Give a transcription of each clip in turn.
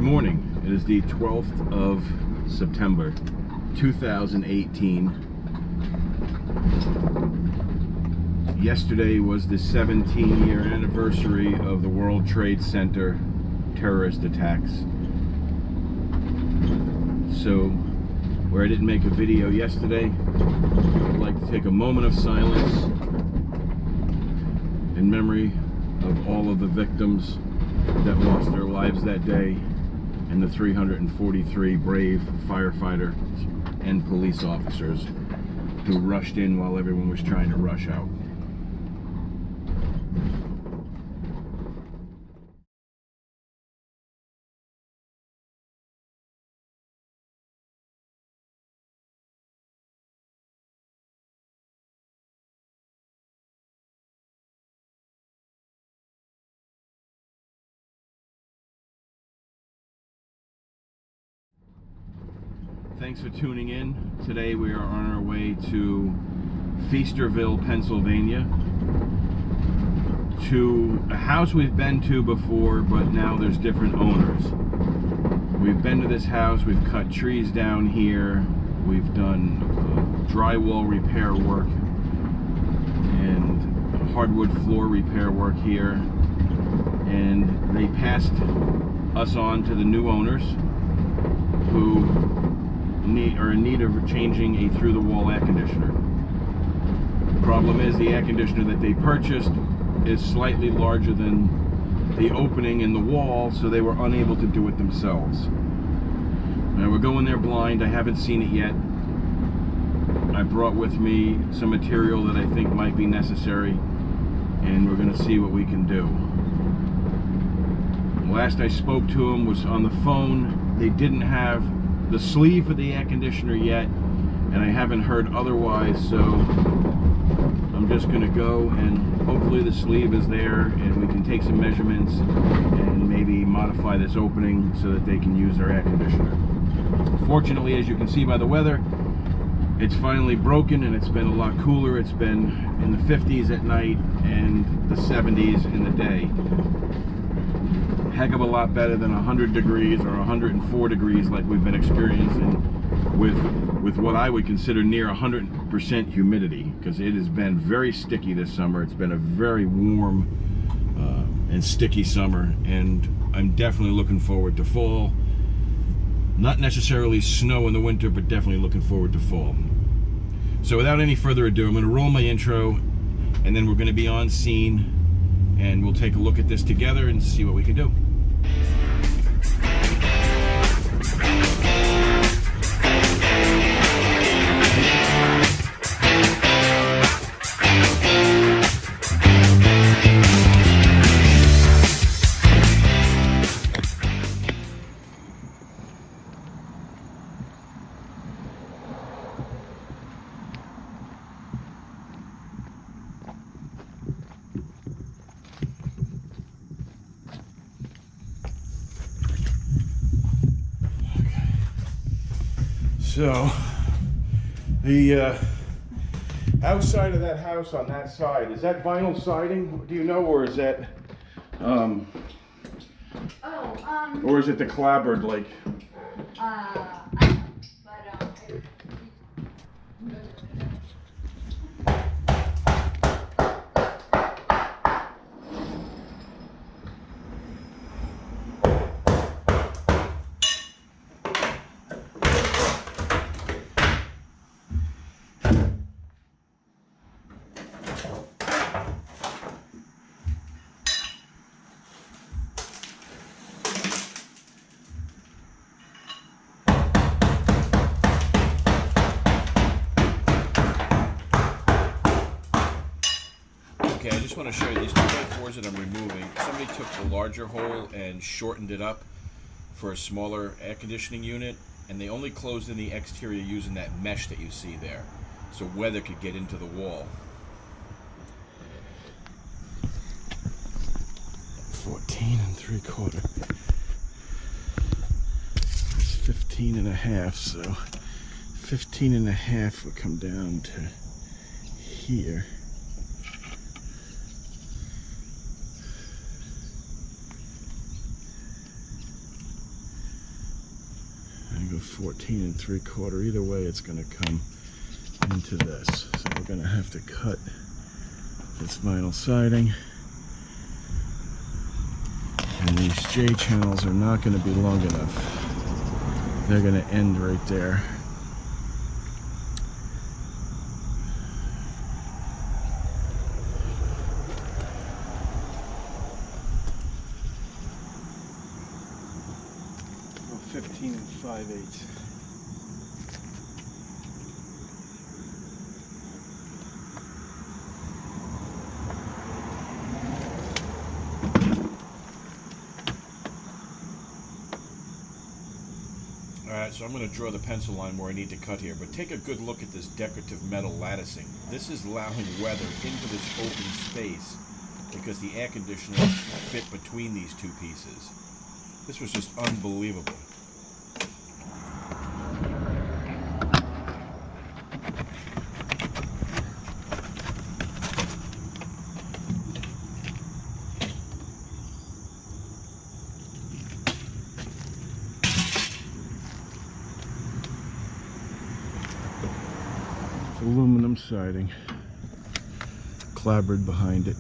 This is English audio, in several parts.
morning. It is the 12th of September 2018. Yesterday was the 17-year anniversary of the World Trade Center terrorist attacks. So, where I didn't make a video yesterday, I'd like to take a moment of silence in memory of all of the victims that lost their lives that day, and the 343 brave firefighters and police officers who rushed in while everyone was trying to rush out. Thanks for tuning in. Today we are on our way to Feasterville, Pennsylvania, to a house we've been to before, but now there's different owners. We've been to this house, we've cut trees down here, we've done drywall repair work and hardwood floor repair work here, and they passed us on to the new owners who are in need of changing a through-the-wall air conditioner. The problem is the air conditioner that they purchased is slightly larger than the opening in the wall, so they were unable to do it themselves. Now we're going there blind. I haven't seen it yet. I brought with me some material that I think might be necessary, and we're going to see what we can do. Last I spoke to them was on the phone. They didn't have the sleeve for the air conditioner yet, and I haven't heard otherwise, so I'm just going to go, and hopefully the sleeve is there and we can take some measurements and maybe modify this opening so that they can use their air conditioner. Fortunately, as you can see by the weather, it's finally broken and it's been a lot cooler. It's been in the 50s at night and the 70s in the day. Heck of a lot better than 100 degrees or 104 degrees like we've been experiencing with what I would consider near 100% humidity, because it has been very sticky this summer. It's been a very warm and sticky summer, and I'm definitely looking forward to fall. Not necessarily snow in the winter, but definitely looking forward to fall. So without any further ado, I'm going to roll my intro, and then we're going to be on scene, and we'll take a look at this together and see what we can do. So, the outside of that house on that side, is that vinyl siding, do you know, or is that, or is it the clapboard, like? Okay, I just want to show you these 2x4s that I'm removing. Somebody took the larger hole and shortened it up for a smaller air conditioning unit, and they only closed in the exterior using that mesh that you see there, so weather could get into the wall. 14 3/4. It's 15 1/2, so 15 1/2 would come down to here. go 14 3/4. Either way, it's going to come into this. So we're going to have to cut this vinyl siding. And these J channels are not going to be long enough. They're going to end right there. Well, 15 5/8. Alright, so I'm going to draw the pencil line where I need to cut here, but take a good look at this decorative metal latticing. This is allowing weather into this open space because the air conditioners fit between these two pieces. This was just unbelievable. Aluminum siding, clapboard behind it.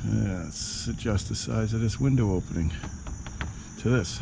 Let's adjust the size of this window opening to this.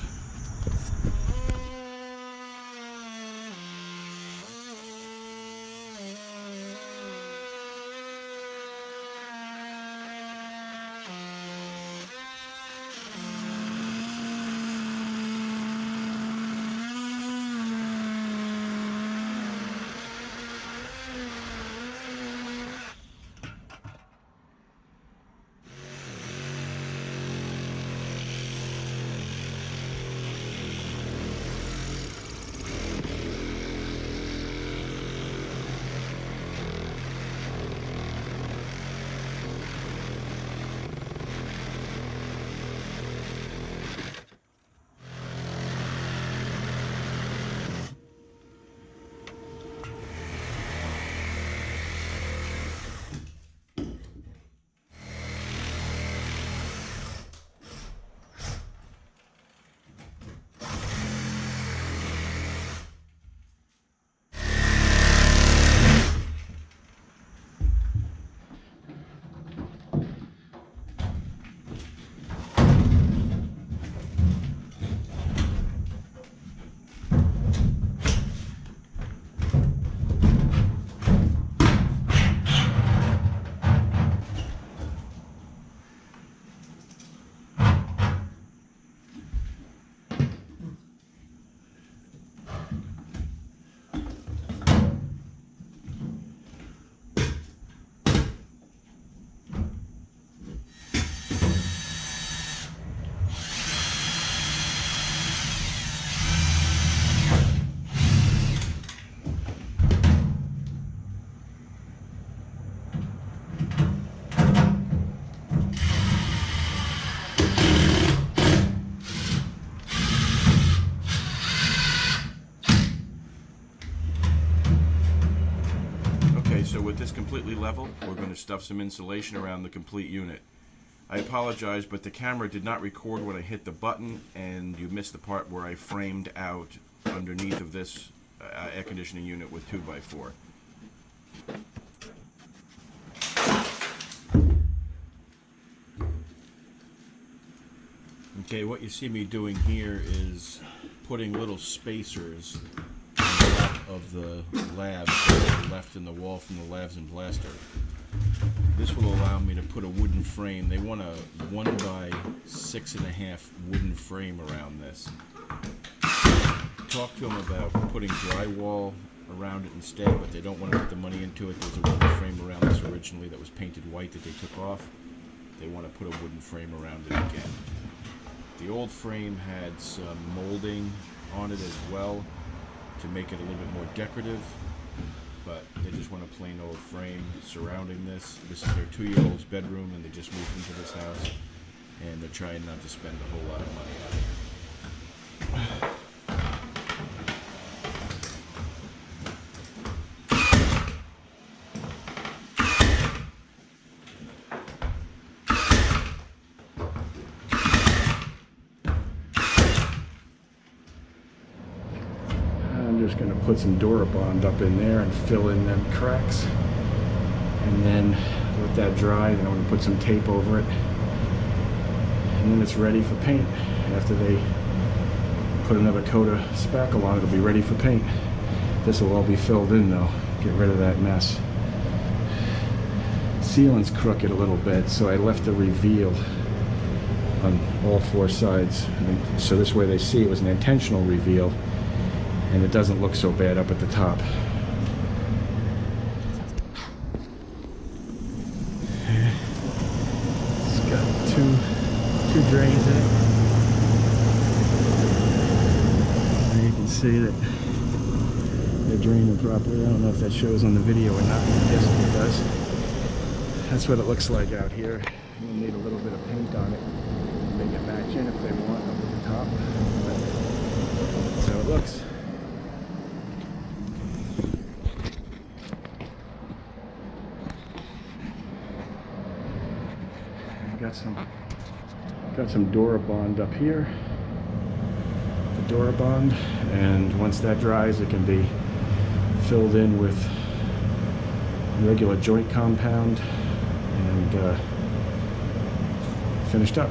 So with this completely level, we're going to stuff some insulation around the complete unit. I apologize, but the camera did not record when I hit the button, and you missed the part where I framed out underneath of this air conditioning unit with 2x4. Okay, what you see me doing here is putting little spacers of the labs that are left in the wall from the labs and blaster. This will allow me to put a wooden frame. They want a 1x6.5 wooden frame around this. Talk to them about putting drywall around it instead, but they don't want to put the money into it. There's a wooden frame around this originally that was painted white that they took off. They want to put a wooden frame around it again. The old frame had some molding on it as well to make it a little bit more decorative, but they just want a plain old frame surrounding this. This is their 2-year-old's bedroom, and they just moved into this house, and they're trying not to spend a whole lot of money on it. put some Durabond up in there and fill in them cracks, and then let that dry. Then I'm going to put some tape over it, and then it's ready for paint. After they put another coat of spackle on it, it'll be ready for paint. This will all be filled in though, get rid of that mess. Sealant's crooked a little bit, so I left a reveal on all four sides, and so this way they see it was an intentional reveal and it doesn't look so bad up at the top. It's got two drains in it. And you can see that they're draining properly. I don't know if that shows on the video or not. Yes, it does. That's what it looks like out here. You'll need a little bit of paint on it. Make it match in if they want up at the top. But that's how it looks. Got some Durabond up here. The Durabond, and once that dries, it can be filled in with regular joint compound and finished up.